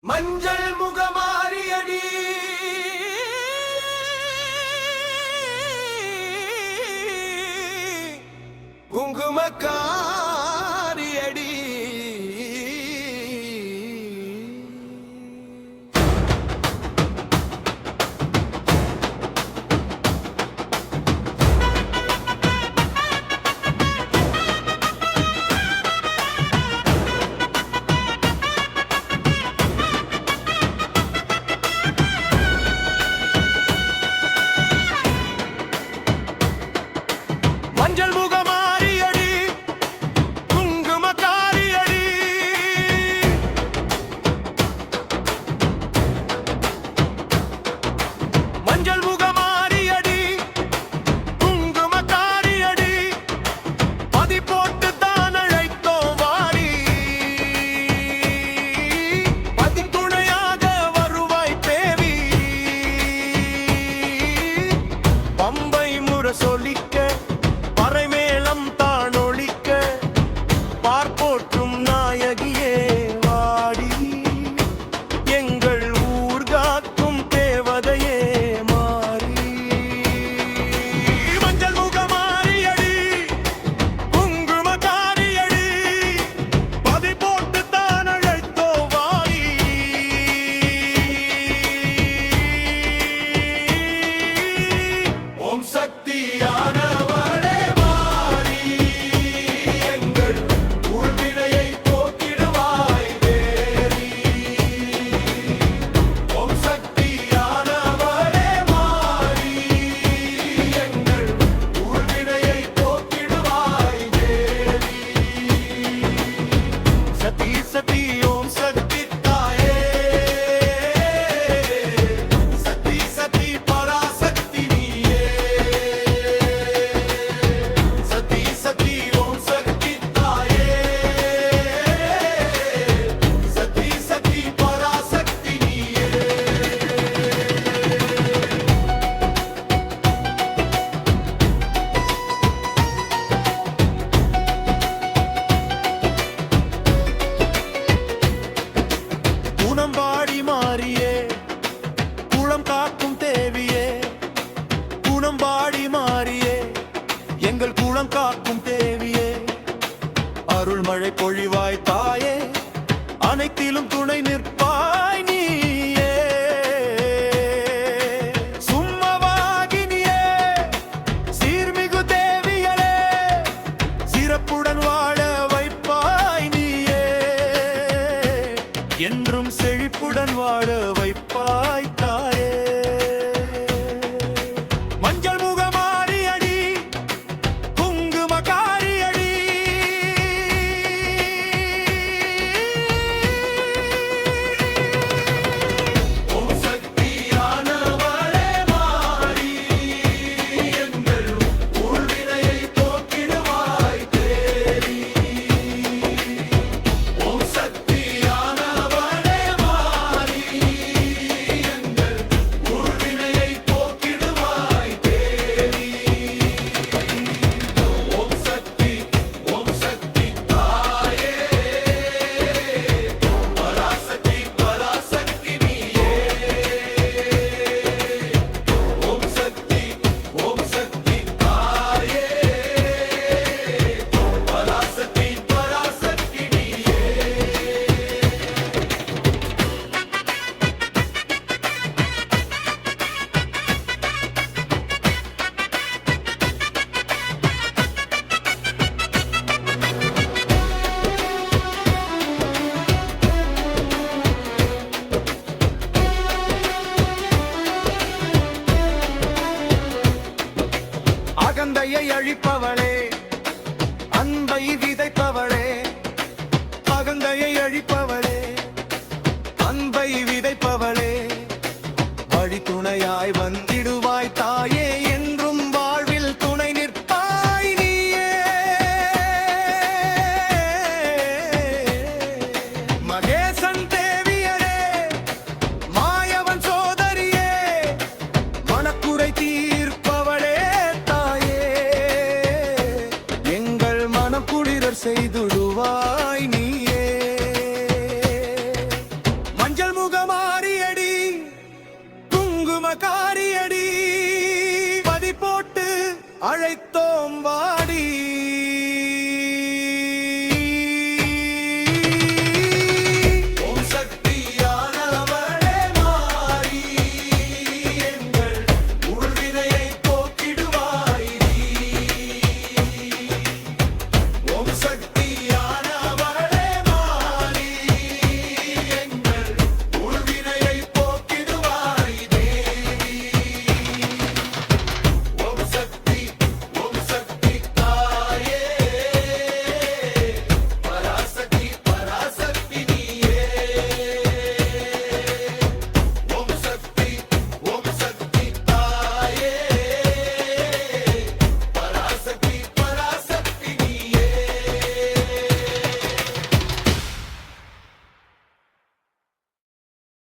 மஞ்சள் முகமாரியடி குங்குமக்காரியடி மஞ்சள் முகமாரியடி குங்குமக்காரியடி மஞ்சள் முகமாரியடி குங்குமக்காரியடி பதி போட்டு தான் அழைத்தோம் வாரி பதி துணையாக வருவாய் தேவி பம்பை முறை சொல்லிக்க பறைமேளம் தான் ஒழிக்க பார்ப்போற்றும் நாயகியே வாடி எங்கள் ஊர் காக்கும் தேவதையே மாறி மஞ்சள் முகமாரியடி குங்குமக்காரியடி பதி போட்டு தான் அழைத்தோ வாரி ஓம் சக்தியானவளே மாறி எங்கள் ஊழ்வினையை போக்கிடுவாய் தேவி ஓம் சக்தியானவளே மாறி எங்கள் ஊழ்வினையை போக்கிடுவாய் தேவி சதி சதி ஓம் சக்தி தாயே சதி சதி பராசக்தி நீயே சதி சதி ஓம் சக்தி தாயே சதி சதி பராசக்தி நீயே குணம்பாடி மாறியே குளம் காக்கும் தேவியே குணம்பாடி மாறியே எங்கள் குளம் காக்கும் தேவியே அருள்மழை பொழிவாய் தாயே அனைத்திலும் துணை நிற்பாய் நீயே சும்மவாகினியே சீர்மிகு தேவியளே சிறப்புடன் வாழ வைப்பாய் நீயே என்றும் செழிப்புடன் வாழ வைப்பாய் தாயே மஞ்சள் முகமாரியடி குங்குமக்காரியடி ஓம் சக்தியானவளே மாறி எங்கள் ஊழ்வினையை போக்கிடுவாய் தேவி ஓம் சக்தியானவளே மாறி எங்கள் ஊழ்வினையை போக்கிடுவாய் தேவி ஓம் சக்தி தாயே பராசக்தி பராசக்தி நீயே ஓம் சக்தி தாயே பராசக்தி பராசக்தி நீயே அகந்தையை அழிப்பவளே அன்பை விதைப்பவளே அகந்தையை அழிப்பவளே அன்பை விதைப்பவளே வழி துணையாய் வந்திடுவாய் தாயே என்றும் வாழ்வில் துணை நிற்பாய் நீயே மகேசன் தேவியரே மாயவன் சோதரியே மனக்குறை தீர்ப்பவளே தாயே முகமாரியடி குங்குமக்காரியடி பதி போட்டு அழைத்தோம் வாடி